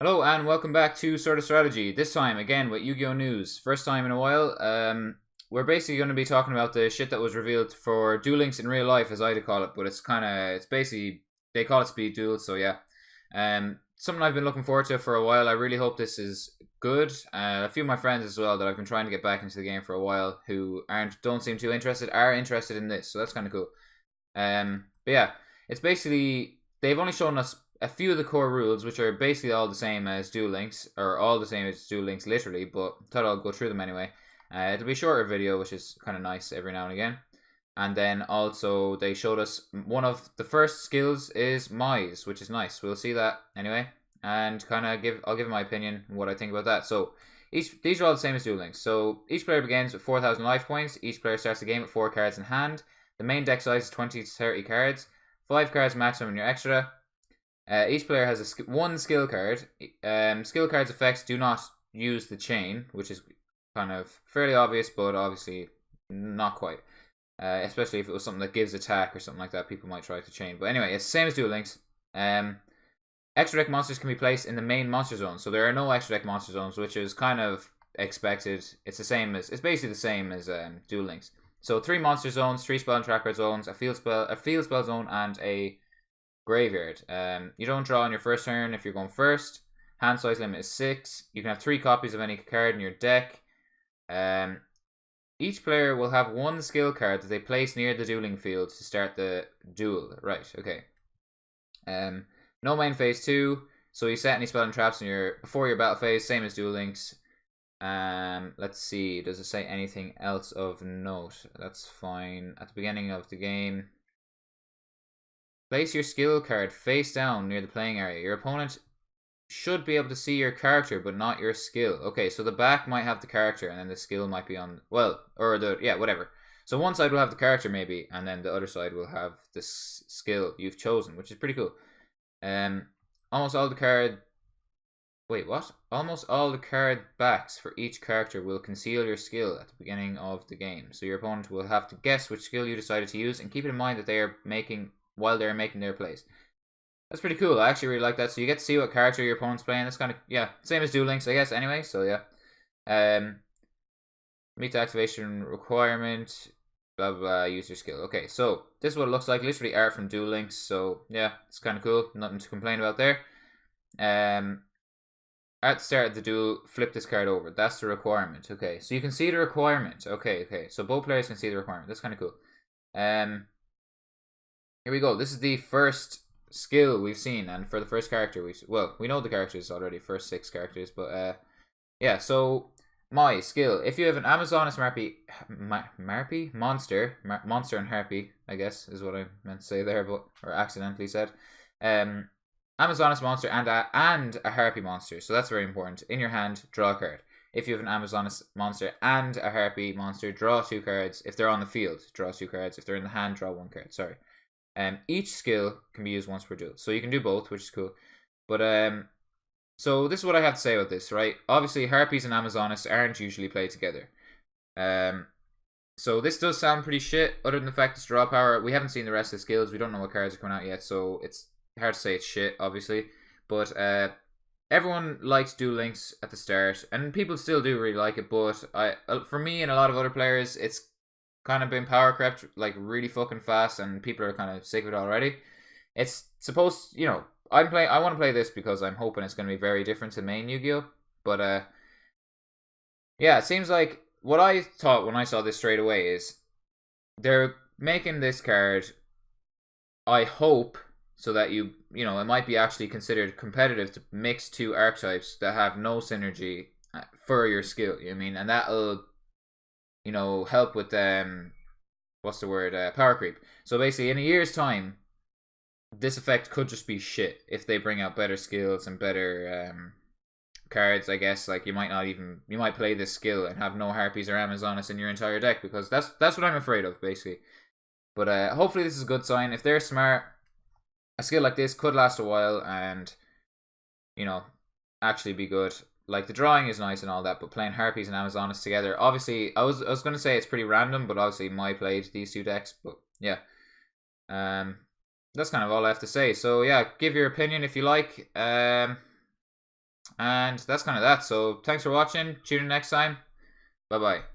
Hello and welcome back to Sorta Strategy. This time again with Yu-Gi-Oh news. First time in a while. We're basically going to be talking about the shit that was revealed for Duel Links in real life, as I call it. But it's basically they call it speed duels. So yeah, something I've been looking forward to for a while. I really hope this is good. A few of my friends as well that I've been trying to get back into the game for a while who don't seem too interested are interested in this. So that's kind of cool. But yeah, it's basically they've only shown us a few of the core rules, which are basically all the same as Duel Links, or all the same as Duel Links literally. But I thought I'll go through them anyway. It'll be a shorter video, which is kind of nice every now and again. And then also they showed us one of the first skills is Mize, which is nice. We'll see that anyway, and I'll give my opinion what I think about that. So these are all the same as Duel Links. So each player begins with 4,000 life points. Each player starts the game with 4 cards in hand. The main deck size is 20 to 30 cards. 5 cards maximum in your extra. Each player has one skill card. Skill cards' effects do not use the chain, which is kind of fairly obvious, but obviously not quite. Especially if it was something that gives attack or something like that, people might try to chain. But anyway, it's the same as Duel Links. Extra deck monsters can be placed in the main monster zone, so there are no extra deck monster zones, which is kind of expected. It's basically the same as Duel Links. So 3 monster zones, 3 spell and tracker zones, a field spell zone, and a graveyard. You don't draw on your first turn if you're going first. Hand size limit is 6. You can have 3 copies of any card in your deck. Each player will have one skill card that they place near the dueling field to start the duel. Right, okay. No main phase 2. So you set any spell and traps before your battle phase, same as Duel Links. Let's see. Does it say anything else of note? That's fine. At the beginning of the game, place your skill card face down near the playing area. Your opponent should be able to see your character, but not your skill. Okay, so the back might have the character, and then the skill might be on. Whatever. So one side will have the character maybe, and then the other side will have the skill you've chosen, which is pretty cool. Almost all the card. Wait, what? Almost all the card backs for each character will conceal your skill at the beginning of the game. So your opponent will have to guess which skill you decided to use, and keep it in mind that they are making their plays. That's pretty cool. I actually really like that. So you get to see what character your opponent's playing. That's kind of, yeah, same as Duel Links, I guess, anyway. So yeah. Meet the activation requirement. Blah, blah, blah. Use your skill. Okay, so this is what it looks like. Literally art from Duel Links. So yeah, it's kind of cool. Nothing to complain about there. At the start of the duel, flip this card over. That's the requirement. Okay, so you can see the requirement. Okay. So both players can see the requirement. That's kind of cool. Here we go. This is the first skill we've seen, and for the first character, we know the characters already, first 6 characters, but yeah. So my skill: if you have an Amazoness monster and harpy, I guess is what I meant to say there, or accidentally said. Amazoness monster and a harpy monster. So that's very important. In your hand, draw a card. If you have an Amazoness monster and a harpy monster, draw 2 cards. If they're on the field, draw 2 cards. If they're in the hand, draw 1 card. Sorry. Each skill can be used once per duel. So you can do both, which is cool. But so this is what I have to say about this, right? Obviously, harpies and Amazoness aren't usually played together. So this does sound pretty shit, other than the fact it's draw power. We haven't seen the rest of the skills. We don't know what cards are coming out yet, so it's hard to say it's shit, obviously. But everyone likes Duel Links at the start, and people still do really like it. But for me and a lot of other players, it's kind of been power crept like really fucking fast, and people are kind of sick of it already. It's supposed, I want to play this because I'm hoping it's going to be very different to main Yu-Gi-Oh. But yeah, it seems like what I thought when I saw this straight away is they're making this card. I hope so that it might be actually considered competitive to mix 2 archetypes that have no synergy for your skill. You know what I mean, and that'll help with what's the word, power creep. So basically, in a year's time, this effect could just be shit if they bring out better skills and better cards. I guess like you might play this skill and have no harpies or Amazoness in your entire deck, because that's what I'm afraid of basically. But hopefully this is a good sign. If they're smart, a skill like this could last a while and actually be good. Like the drawing is nice and all that, but playing harpies and Amazoness together, obviously I was gonna say it's pretty random, but obviously my played these 2 decks. But yeah, that's kind of all I have to say. So yeah, give your opinion if you like. And that's kind of that. So thanks for watching. Tune in next time. Bye bye.